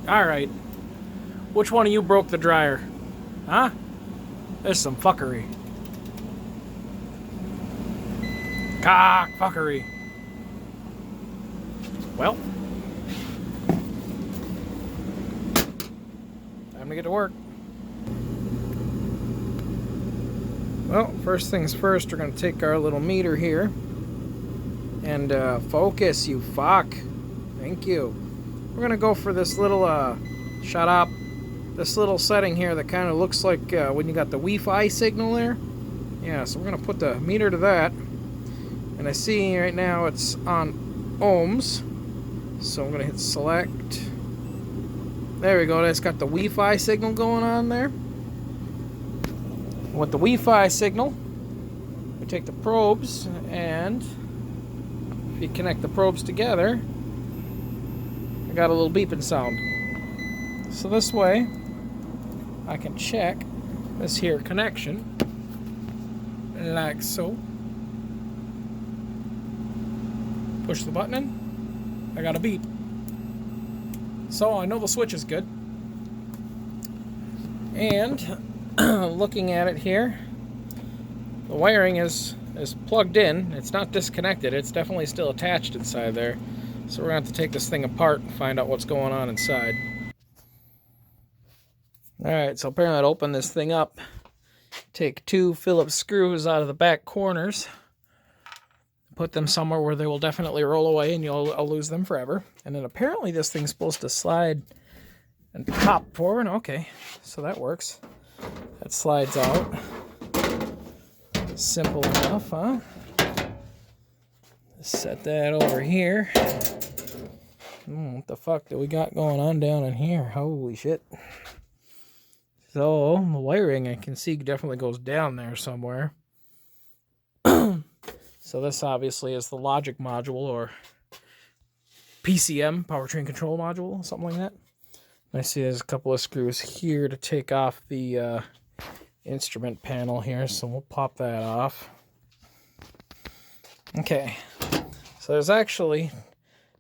Alright. Which one of you broke the dryer? Huh? This is some fuckery. Cock fuckery. Well. Time to get to work. Well, first things first, we're going to take our little meter here. And focus, you fuck. Thank you. We're going to go for this little, shut up. This little setting here that kind of looks like when you got the Wi-Fi signal there. Yeah, so we're going to put the meter to that. And I see right now it's on ohms. So I'm going to hit select. There we go. That's got the Wi-Fi signal going on there. With the Wi-Fi signal, we take the probes, and if you connect the probes together, I got a little beeping sound. So this way, I can check this here connection, like so. Push the button in, I got a beep. So I know the switch is good. And looking at it here, the wiring is plugged in. It's not disconnected. It's definitely still attached inside there. So we're going to have to take this thing apart and find out what's going on inside. Alright, so apparently I'd open this thing up, take 2 Phillips screws out of the back corners, put them somewhere where they will definitely roll away and I'll lose them forever. And then apparently this thing's supposed to slide and pop forward. Okay, so that works. That slides out. Simple enough, huh? Set that over here. What the fuck do we got going on down in here? Holy shit. So, the wiring I can see definitely goes down there somewhere. So this obviously is the logic module or PCM, powertrain control module, something like that. I see there's a couple of screws here to take off the instrument panel here, so we'll pop that off. Okay, so there's actually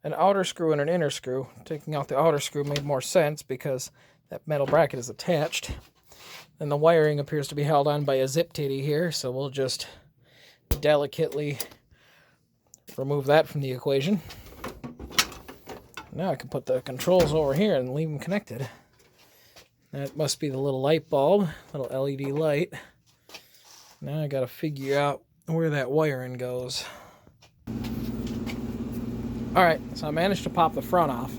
an outer screw and an inner screw. Taking out the outer screw made more sense because that metal bracket is attached. And the wiring appears to be held on by a zip titty here, so we'll just delicately remove that from the equation. Now I can put the controls over here and leave them connected. That must be the little light bulb, little LED light. Now I gotta figure out where that wiring goes. Alright, so I managed to pop the front off.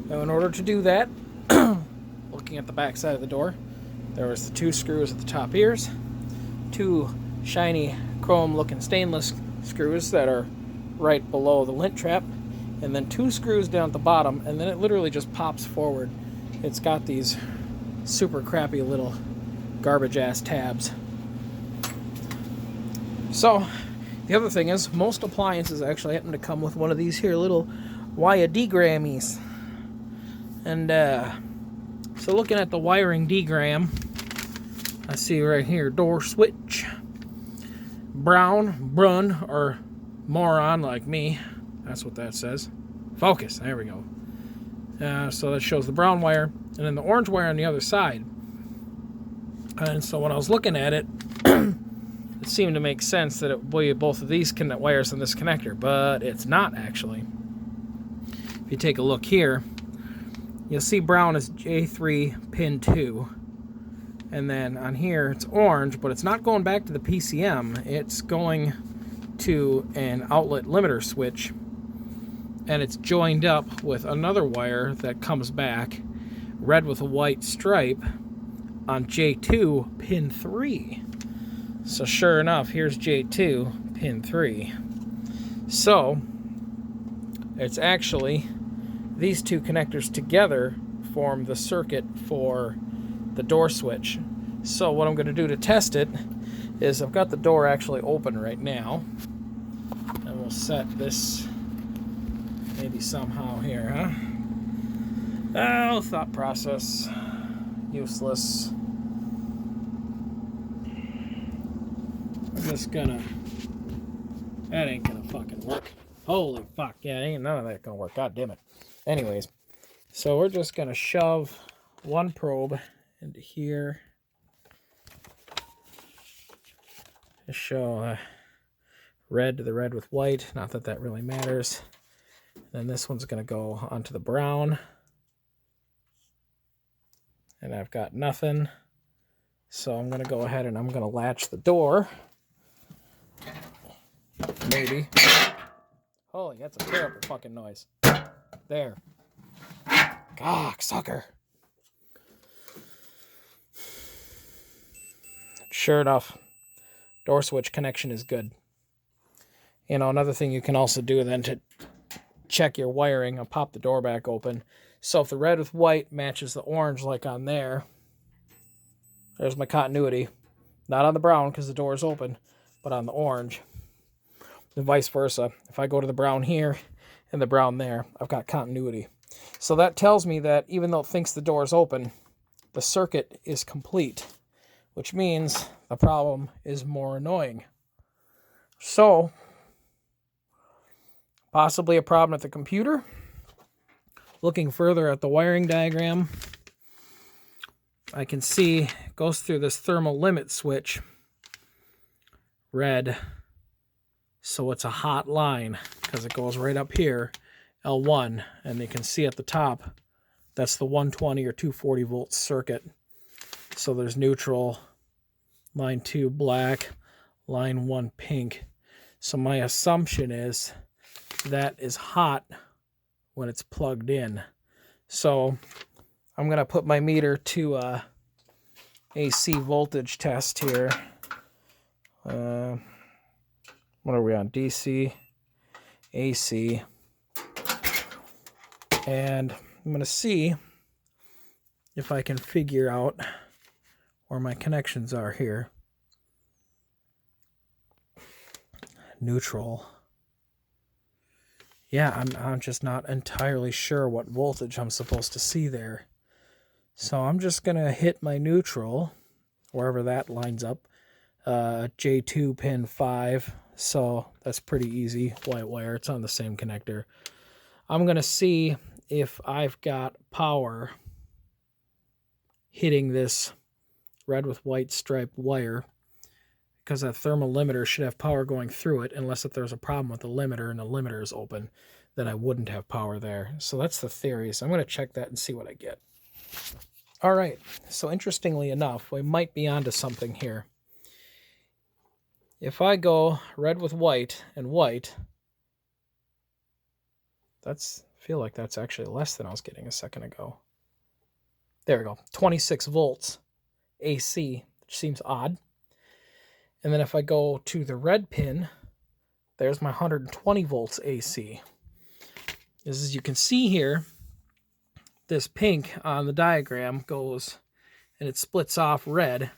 Now in order to do that, looking at the back side of the door, there was the 2 screws at the top ears, 2 shiny chrome looking stainless screws that are right below the lint trap, and then 2 screws down at the bottom, and then it literally just pops forward. It's got these super crappy little garbage ass tabs. So the other thing is most appliances actually happen to come with one of these here little wire D-grammies. And so looking at the wiring D-gram, I see right here door switch, brun, or moron like me. That's what that says. Focus. There we go. So that shows the brown wire, and then the orange wire on the other side. And so when I was looking at it, it seemed to make sense that it would be both of these wires in this connector, but it's not actually. If you take a look here, you'll see brown is J3 pin 2. And then on here it's orange, but it's not going back to the PCM. It's going to an outlet limiter switch. And it's joined up with another wire that comes back, red with a white stripe, on J2 pin 3. So sure enough, here's J2 pin 3. So it's actually these 2 connectors together form the circuit for the door switch. So what I'm going to do to test it is I've got the door actually open right now, and we'll set this maybe somehow here, huh? Oh, thought process. Useless. I'm just gonna... That ain't gonna fucking work. Holy fuck. Yeah, ain't none of that gonna work. God damn it. Anyways. So we're just going to shove one probe into here. Just show red to the red with white. Not that that really matters. Then this one's going to go onto the brown. And I've got nothing. So I'm going to go ahead and I'm going to latch the door. Maybe. Holy, that's a terrible fucking noise. There. Gawk, sucker. Sure enough, door switch connection is good. You know, another thing you can also do then to check your wiring, I'll pop the door back open. So if the red with white matches the orange like on there, there's my continuity. Not on the brown because the door is open, but on the orange. And vice versa. If I go to the brown here and the brown there, I've got continuity. So that tells me that even though it thinks the door is open, the circuit is complete, which means the problem is more annoying. So, possibly a problem at the computer. Looking further at the wiring diagram, I can see it goes through this thermal limit switch, red, so it's a hot line because it goes right up here, L1, and you can see at the top, that's the 120 or 240 volt circuit. So there's neutral, line 2 black, line 1 pink. So my assumption is that is hot when it's plugged in. So I'm going to put my meter to AC voltage test here. What are we on? DC, AC. And I'm going to see if I can figure out where my connections are here. Neutral. Yeah, I'm just not entirely sure what voltage I'm supposed to see there. So I'm just going to hit my neutral, wherever that lines up. J2 pin 5, so that's pretty easy. White wire, it's on the same connector. I'm going to see if I've got power hitting this red with white striped wire, because that thermal limiter should have power going through it, unless if there's a problem with the limiter and the limiter is open, then I wouldn't have power there. So that's the theory. So I'm going to check that and see what I get. All right, so interestingly enough, we might be onto something here. If I go red with white and white, I feel like that's actually less than I was getting a second ago. There we go, 26 volts AC, which seems odd. And then if I go to the red pin, there's my 120 volts AC. As you can see here, this pink on the diagram goes and it splits off red,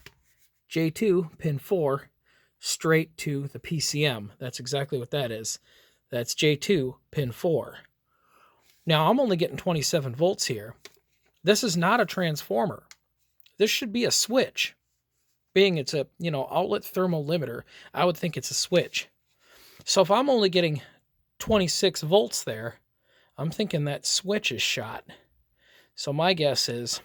J2 pin 4, straight to the PCM. That's exactly what that is. That's J2 pin 4. Now I'm only getting 27 volts here. This is not a transformer. This should be a switch. Being it's a, outlet thermal limiter, I would think it's a switch. So if I'm only getting 26 volts there, I'm thinking that switch is shot. So my guess is,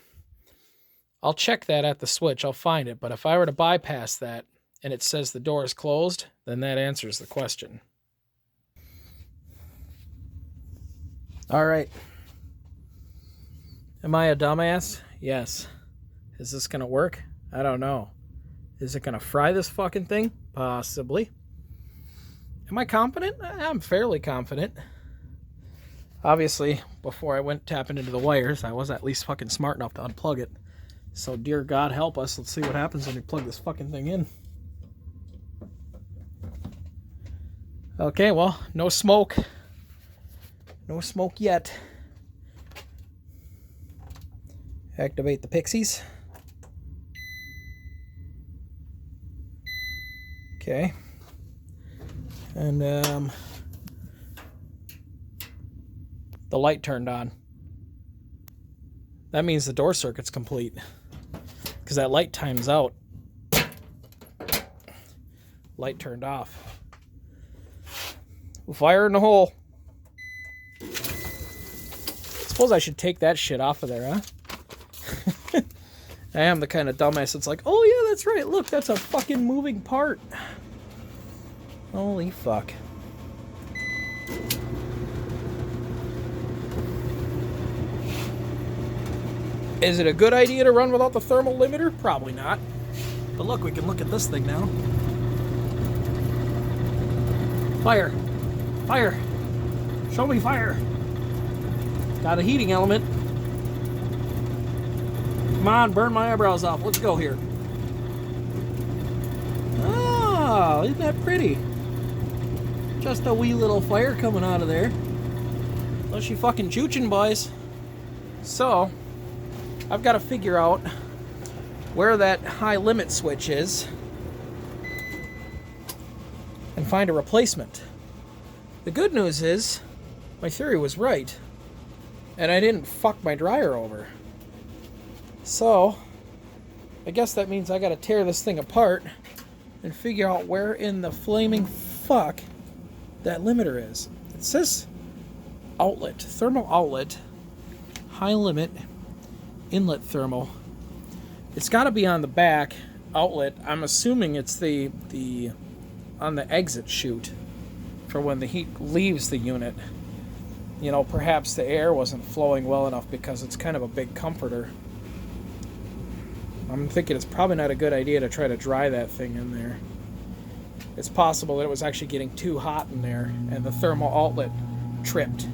I'll check that at the switch, I'll find it, but if I were to bypass that and it says the door is closed, then that answers the question. All right. Am I a dumbass? Yes. Is this going to work? I don't know. Is it going to fry this fucking thing? Possibly. Am I confident? I'm fairly confident. Obviously, before I went tapping into the wires, I was at least fucking smart enough to unplug it. So, dear God help us. Let's see what happens when we plug this fucking thing in. Okay, well, no smoke. No smoke yet. Activate the pixies. Okay. And the light turned on. That means the door circuit's complete, because that light times out. Light turned off. We'll fire in the hole. It's suppose I should take that shit off of there, huh? I am the kind of dumbass that's like, oh yeah, that's right, look, that's a fucking moving part. Holy fuck. Is it a good idea to run without the thermal limiter? Probably not. But look, we can look at this thing now. Fire. Fire. Show me fire. Got a heating element. Come on, burn my eyebrows off. Let's go here. Oh, isn't that pretty? Just a wee little fire coming out of there. Unless you fucking joochin', boys. So, I've got to figure out where that high limit switch is and find a replacement. The good news is, my theory was right, and I didn't fuck my dryer over. So, I guess that means I gotta tear this thing apart and figure out where in the flaming fuck that limiter is. It says outlet, thermal outlet, high limit, inlet thermal. It's gotta be on the back outlet. I'm assuming it's the on the exit chute for when the heat leaves the unit. You know, perhaps the air wasn't flowing well enough because it's kind of a big comforter. I'm thinking it's probably not a good idea to try to dry that thing in there. It's possible that it was actually getting too hot in there and the thermal outlet tripped.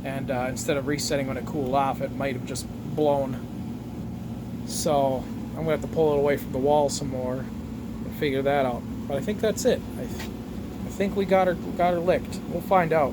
And instead of resetting when it cooled off, it might have just blown. So I'm going to have to pull it away from the wall some more and figure that out. But I think that's it. I think we got her licked. We'll find out.